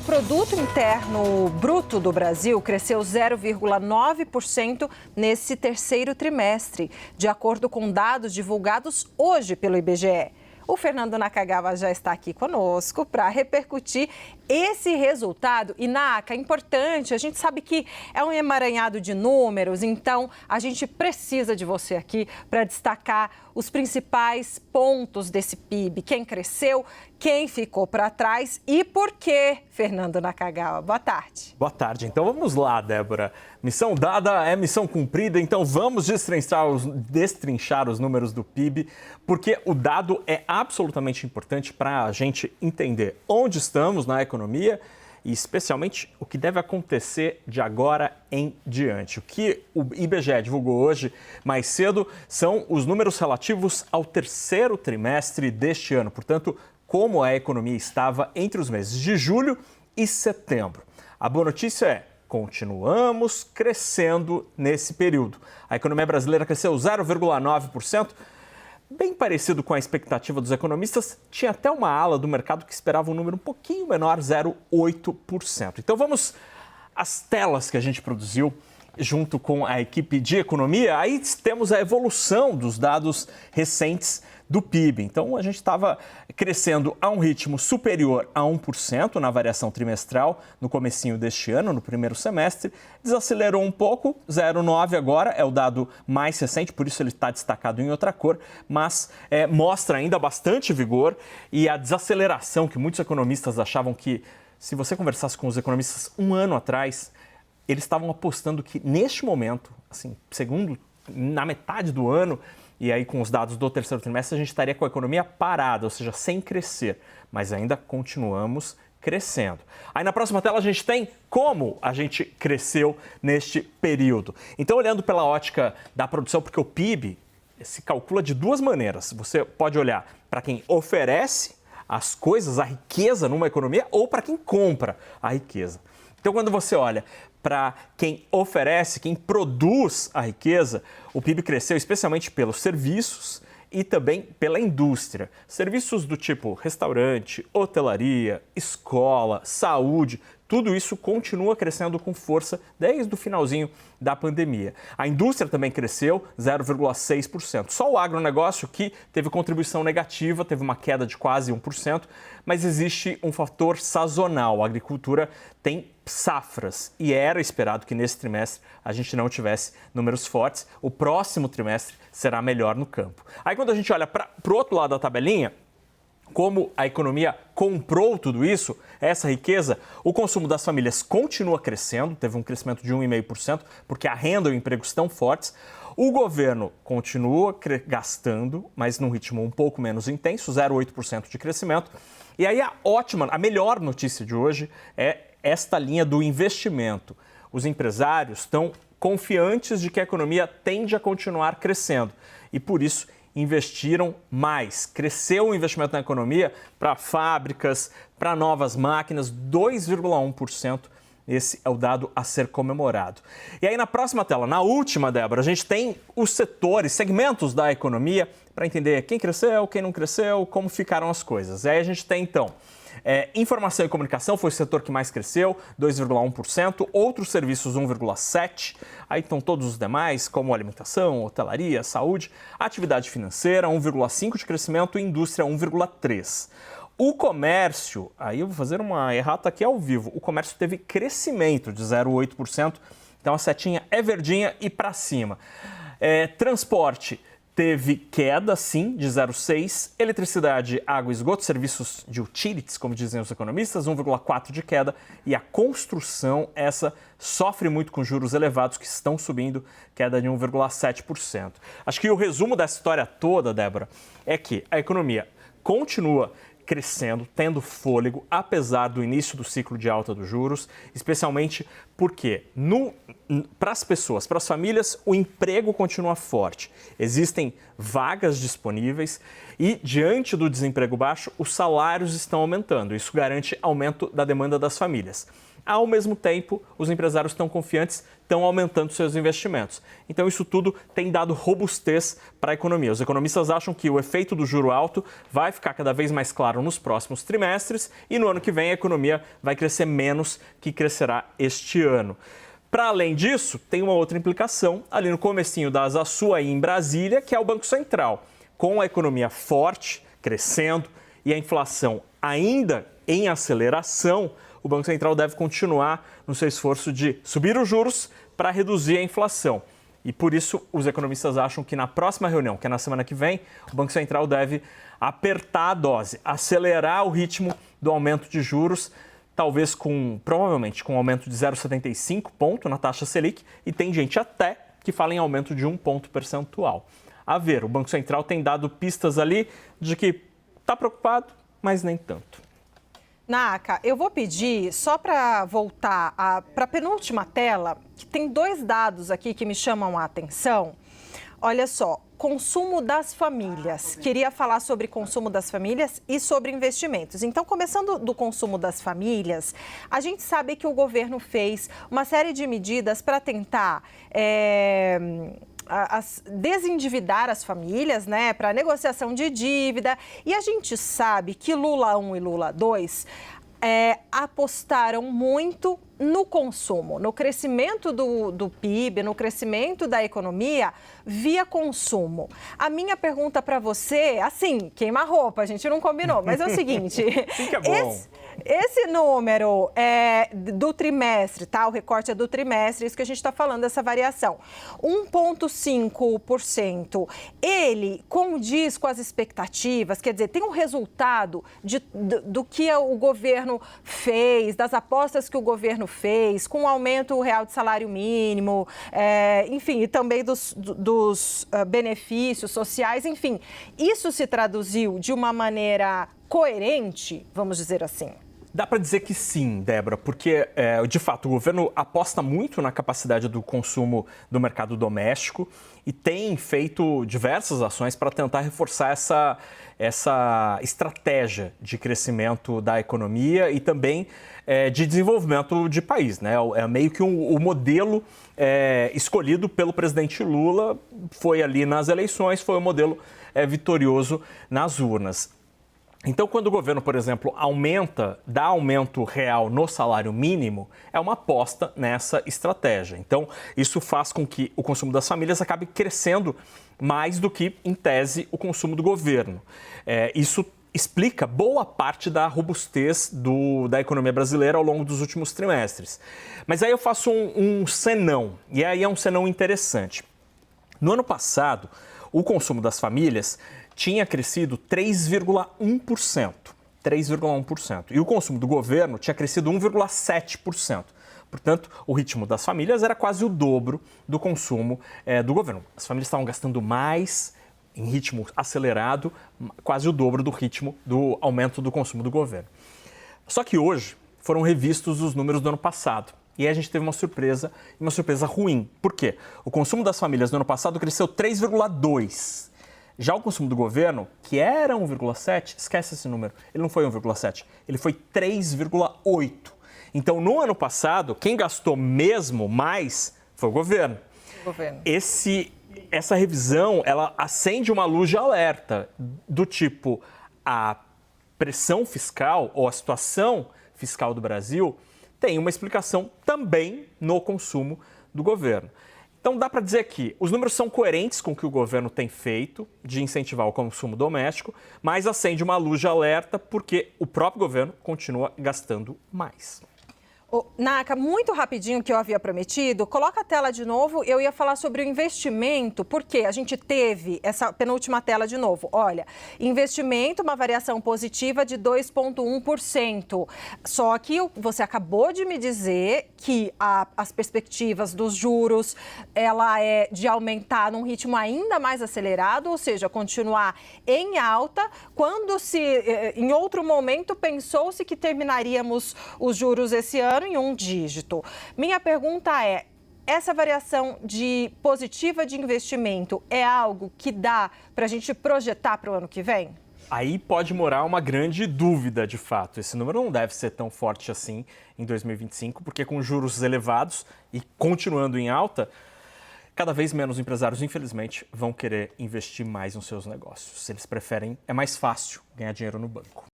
produto interno bruto do Brasil cresceu 0,9% nesse terceiro trimestre, de acordo com dados divulgados hoje pelo IBGE. O Fernando Nakagawa já está aqui conosco para repercutir esse resultado. E, Naka, é importante, a gente sabe que é um emaranhado de números, então a gente precisa de você aqui para destacar os principais pontos desse PIB, quem cresceu, quem ficou para trás e por quê, Fernando Nakagawa. Boa tarde. Boa tarde. Então vamos lá, Débora. Missão dada é missão cumprida, então vamos destrinchar os números do PIB, porque o dado é absolutamente importante para a gente entender onde estamos na economia e especialmente o que deve acontecer de agora em diante. O que o IBGE divulgou hoje mais cedo são os números relativos ao terceiro trimestre deste ano, portanto, como a economia estava entre os meses de julho e setembro. A boa notícia é: continuamos crescendo nesse período. A economia brasileira cresceu 0,9%, bem parecido com a expectativa dos economistas. Tinha até uma ala do mercado que esperava um número um pouquinho menor, 0,8%. Então vamos às telas que a gente produziu junto com a equipe de economia. Aí temos a evolução dos dados recentes do PIB. Então, a gente estava crescendo a um ritmo superior a 1% na variação trimestral no comecinho deste ano, no primeiro semestre. Desacelerou um pouco, 0,9% agora, é o dado mais recente, por isso ele está destacado em outra cor, mas mostra ainda bastante vigor e a desaceleração que muitos economistas achavam que, se você conversasse com os economistas um ano atrás, eles estavam apostando que neste momento, assim, na metade do ano, e aí com os dados do terceiro trimestre, a gente estaria com a economia parada, ou seja, sem crescer. Mas ainda continuamos crescendo. Aí na próxima tela a gente tem como a gente cresceu neste período. Então, olhando pela ótica da produção, porque o PIB se calcula de duas maneiras. Você pode olhar para quem oferece as coisas, a riqueza numa economia, ou para quem compra a riqueza. Então, quando você olha para quem oferece, quem produz a riqueza, o PIB cresceu especialmente pelos serviços e também pela indústria. Serviços do tipo restaurante, hotelaria, escola, saúde, tudo isso continua crescendo com força desde o finalzinho da pandemia. A indústria também cresceu 0,6%. Só o agronegócio que teve contribuição negativa, teve uma queda de quase 1%, mas existe um fator sazonal. A agricultura tem safras e era esperado que nesse trimestre a gente não tivesse números fortes. O próximo trimestre será melhor no campo. Aí quando a gente olha para o outro lado da tabelinha, como a economia comprou tudo isso, essa riqueza, o consumo das famílias continua crescendo, teve um crescimento de 1,5%, porque a renda e o emprego estão fortes. O governo continua gastando, mas num ritmo um pouco menos intenso, 0,8% de crescimento. E aí a melhor notícia de hoje é esta linha do investimento. Os empresários estão confiantes de que a economia tende a continuar crescendo e, por isso, investiram mais. Cresceu o investimento na economia para fábricas, para novas máquinas, 2,1%. Esse é o dado a ser comemorado. E aí na próxima tela, na última, Débora, a gente tem os setores, segmentos da economia para entender quem cresceu, quem não cresceu, como ficaram as coisas. E aí a gente tem então informação e comunicação foi o setor que mais cresceu, 2,1%, outros serviços 1,7%, aí estão todos os demais, como alimentação, hotelaria, saúde, atividade financeira, 1,5% de crescimento e indústria 1,3%. O comércio, aí eu vou fazer uma errata aqui ao vivo, o comércio teve crescimento de 0,8%, então a setinha é verdinha e para cima. Transporte teve queda, sim, de 0,6%. Eletricidade, água e esgoto, serviços de utilities, como dizem os economistas, 1,4% de queda. E a construção, essa sofre muito com juros elevados que estão subindo, queda de 1,7%. Acho que o resumo dessa história toda, Débora, é que a economia continua crescendo, tendo fôlego, apesar do início do ciclo de alta dos juros, especialmente porque para as pessoas, para as famílias, o emprego continua forte. Existem vagas disponíveis e, diante do desemprego baixo, os salários estão aumentando. Isso garante aumento da demanda das famílias. Ao mesmo tempo, os empresários estão confiantes, estão aumentando seus investimentos. Então, isso tudo tem dado robustez para a economia. Os economistas acham que o efeito do juro alto vai ficar cada vez mais claro nos próximos trimestres e no ano que vem a economia vai crescer menos que crescerá este ano. Para além disso, tem uma outra implicação ali no comecinho da asa sul aí em Brasília, que é o Banco Central. Com a economia forte, crescendo e a inflação ainda em aceleração, o Banco Central deve continuar no seu esforço de subir os juros para reduzir a inflação. E por isso, os economistas acham que na próxima reunião, que é na semana que vem, o Banco Central deve apertar a dose, acelerar o ritmo do aumento de juros, talvez provavelmente com um aumento de 0,75 ponto na taxa Selic, e tem gente até que fala em aumento de 1 ponto percentual. A ver, o Banco Central tem dado pistas ali de que está preocupado, mas nem tanto. Naka, eu vou pedir, só para voltar para a penúltima tela, que tem 2 dados aqui que me chamam a atenção. Olha só, consumo das famílias. Queria falar sobre consumo das famílias e sobre investimentos. Então, começando do consumo das famílias, a gente sabe que o governo fez uma série de medidas para tentar desendividar as famílias, né, para negociação de dívida. E a gente sabe que Lula 1 e Lula 2 apostaram muito no consumo, no crescimento do PIB, no crescimento da economia via consumo. A minha pergunta para você, assim, queima-roupa, a gente não combinou, mas é o seguinte, Fica bom. Esse número do trimestre, tá? O recorte é do trimestre, isso que a gente está falando, essa variação. 1,5%, ele condiz com as expectativas, quer dizer, tem um resultado do que o governo fez, das apostas que o governo fez, com o aumento real de salário mínimo, enfim, e também dos benefícios sociais, enfim. Isso se traduziu de uma maneira coerente, vamos dizer assim? Dá para dizer que sim, Débora, porque, de fato, o governo aposta muito na capacidade do consumo do mercado doméstico e tem feito diversas ações para tentar reforçar essa estratégia de crescimento da economia e também de desenvolvimento de país, né? É meio que o modelo escolhido pelo presidente Lula, foi ali nas eleições, foi o modelo vitorioso nas urnas. Então, quando o governo, por exemplo, dá aumento real no salário mínimo, é uma aposta nessa estratégia. Então, isso faz com que o consumo das famílias acabe crescendo mais do que, em tese, o consumo do governo. Isso explica boa parte da robustez da economia brasileira ao longo dos últimos trimestres. Mas aí eu faço um senão, e aí é um senão interessante. No ano passado, o consumo das famílias tinha crescido 3,1%. 3,1%. E o consumo do governo tinha crescido 1,7%. Portanto, o ritmo das famílias era quase o dobro do consumo do governo. As famílias estavam gastando mais em ritmo acelerado, quase o dobro do ritmo do aumento do consumo do governo. Só que hoje foram revistos os números do ano passado. E aí a gente teve uma surpresa ruim. Por quê? O consumo das famílias no ano passado cresceu 3,2%. Já o consumo do governo, que era 1,7, esquece esse número, ele não foi 1,7, ele foi 3,8. Então, no ano passado, quem gastou mesmo mais foi o governo. Essa revisão, ela acende uma luz de alerta do tipo, a pressão fiscal ou a situação fiscal do Brasil tem uma explicação também no consumo do governo. Então, dá para dizer que os números são coerentes com o que o governo tem feito de incentivar o consumo doméstico, mas acende uma luz de alerta porque o próprio governo continua gastando mais. Naka, muito rapidinho que eu havia prometido, coloca a tela de novo, eu ia falar sobre o investimento, porque a gente teve essa penúltima tela de novo. Olha, investimento, uma variação positiva de 2,1%. Só que você acabou de me dizer que as perspectivas dos juros, ela é de aumentar num ritmo ainda mais acelerado, ou seja, continuar em alta, quando em outro momento pensou-se que terminaríamos os juros esse ano em um dígito. Minha pergunta é, essa variação de positiva de investimento é algo que dá para a gente projetar para o ano que vem? Aí pode morar uma grande dúvida, de fato. Esse número não deve ser tão forte assim em 2025, porque com juros elevados e continuando em alta, cada vez menos empresários, infelizmente, vão querer investir mais nos seus negócios. Se eles preferem, é mais fácil ganhar dinheiro no banco.